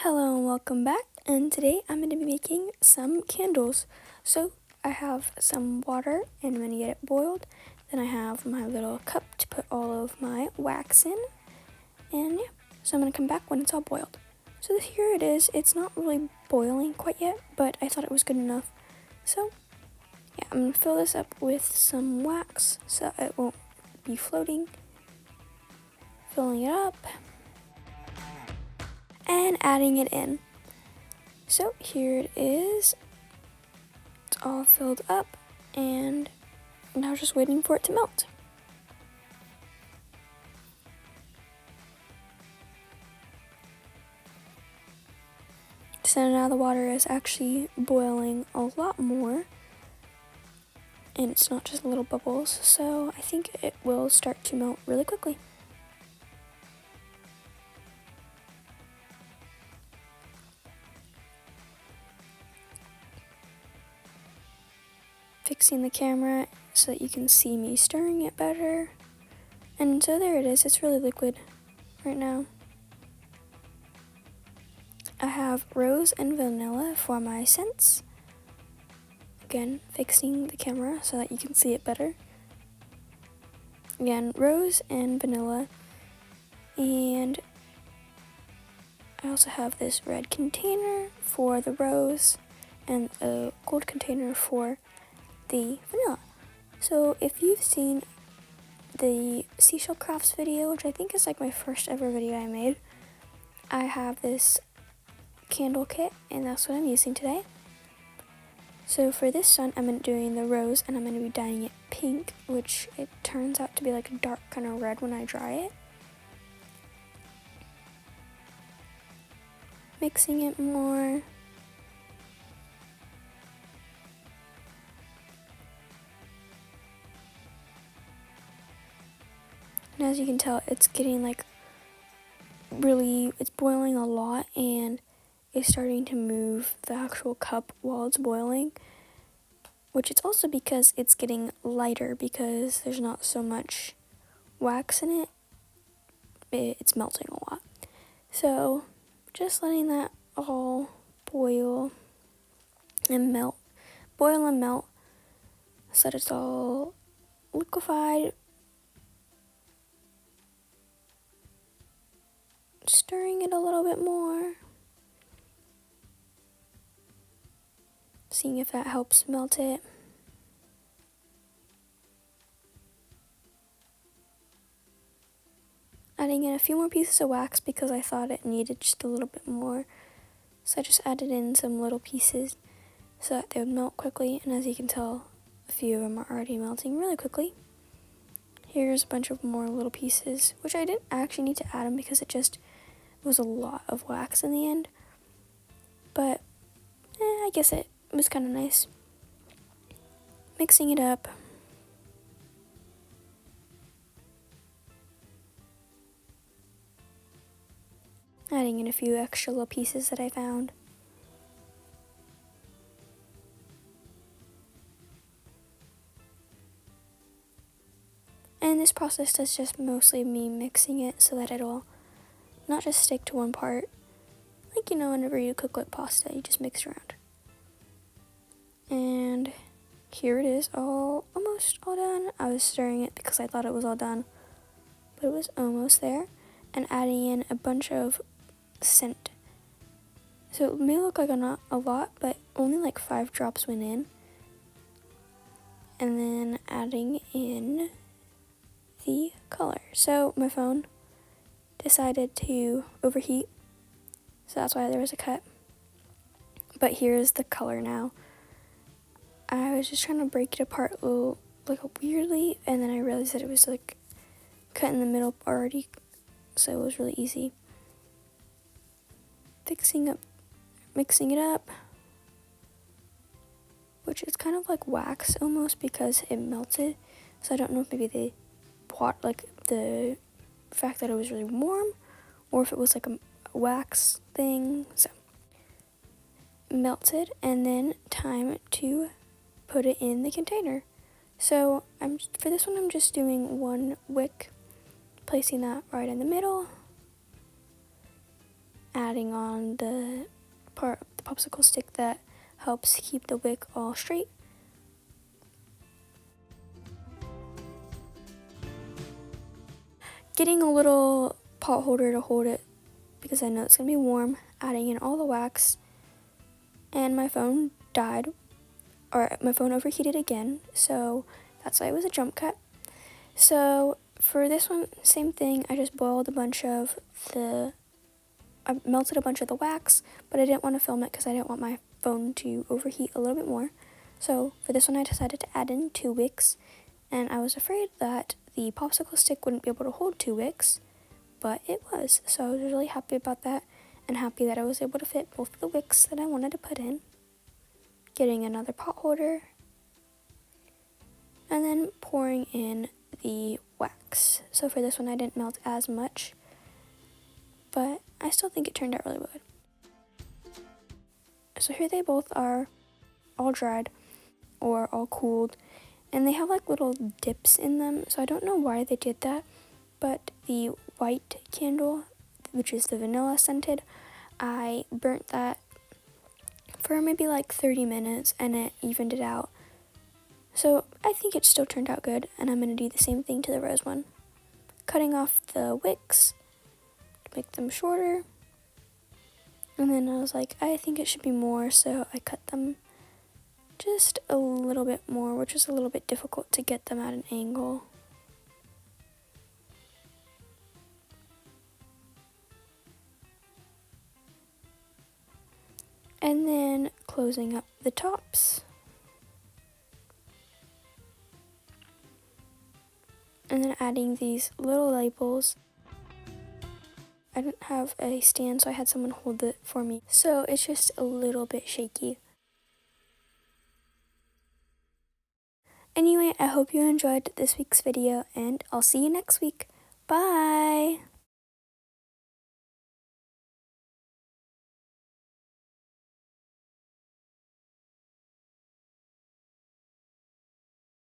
Hello and welcome back, and today I'm going to be making some candles. So I have some water and I'm going to get it boiled. Then I have my little cup to put all of my wax in, and yeah, so I'm going to come back when it's all boiled. So here it is. It's not really boiling quite yet, but I thought it was good enough. So yeah, I'm going to fill this up with some wax so it won't be floating. Filling it up and adding it in. So here it is. It's all filled up and now just waiting for it to melt. So now the water is actually boiling a lot more and it's not just little bubbles, so I think it will start to melt really quickly. Fixing the camera so that you can see me stirring it better. And so there it is, it's really liquid right now. I have rose and vanilla for my scents. Again, fixing the camera so that you can see it better. Again, rose and vanilla. And I also have this red container for the rose and a gold container for the vanilla. So if you've seen the seashell crafts video, which I think is like my first ever video I made, I have this candle kit and that's what I'm using today. So for this one, I'm doing the rose and I'm going to be dyeing it pink, which it turns out to be like a dark kind of red when I dry it. Mixing it more. And as you can tell, it's getting like it's boiling a lot and it's starting to move the actual cup while it's boiling, which it's also because it's getting lighter because there's not so much wax in it. It's melting a lot. So just letting that all boil and melt so that it's all liquefied. Stirring it a little bit more. Seeing if that helps melt it. Adding in a few more pieces of wax because I thought it needed just a little bit more. So I just added in some little pieces so that they would melt quickly. And as you can tell, a few of them are already melting really quickly. Here's a bunch of more little pieces, which I didn't actually need to add them because it was a lot of wax in the end. But I guess it was kind of nice. Mixing it up. Adding in a few extra little pieces that I found. And this process is just mostly me mixing it so that it'll not just stick to one part. Like, whenever you cook like pasta, you just mix around. And here it is, almost all done. I was stirring it because I thought it was all done, but it was almost there. And adding in a bunch of scent. So it may look like not a lot, but only like 5 drops went in. And then adding in the color. So my phone decided to overheat, so that's why there was a cut. But here's the color now. I was just trying to break it apart a little, like weirdly, and then I realized that it was like cut in the middle already, so it was really easy. Mixing it up, which is kind of like wax almost because it melted. So I don't know if maybe they like the fact that it was really warm or if it was like a wax thing. So melted, and then time to put it in the container. So for this one I'm just doing one wick, placing that right in the middle, adding on the part of the popsicle stick that helps keep the wick all straight. Getting a little pot holder to hold it because I know it's going to be warm, adding in all the wax, and my phone died, or my phone overheated again, so that's why it was a jump cut. So for this one, same thing, I just boiled a bunch of I melted a bunch of the wax, but I didn't want to film it because I didn't want my phone to overheat a little bit more. So for this one, I decided to add in 2 wicks, and I was afraid that the popsicle stick wouldn't be able to hold 2 wicks, but it was. So I was really happy about that, and happy that I was able to fit both of the wicks that I wanted to put in. Getting another pot holder, and then pouring in the wax. So for this one, I didn't melt as much, but I still think it turned out really good. So here they both are, all dried or all cooled, and they have like little dips in them, so I don't know why they did that, but the white candle, which is the vanilla scented, I burnt that for maybe like 30 minutes and it evened it out. So I think it still turned out good, and I'm going to do the same thing to the rose one. Cutting off the wicks to make them shorter, and then I was like, I think it should be more, so I cut them just a little bit more, which was a little bit difficult to get them at an angle. And then closing up the tops. And then adding these little labels. I didn't have a stand, so I had someone hold it for me. So it's just a little bit shaky. Anyway, I hope you enjoyed this week's video, and I'll see you next week. Bye!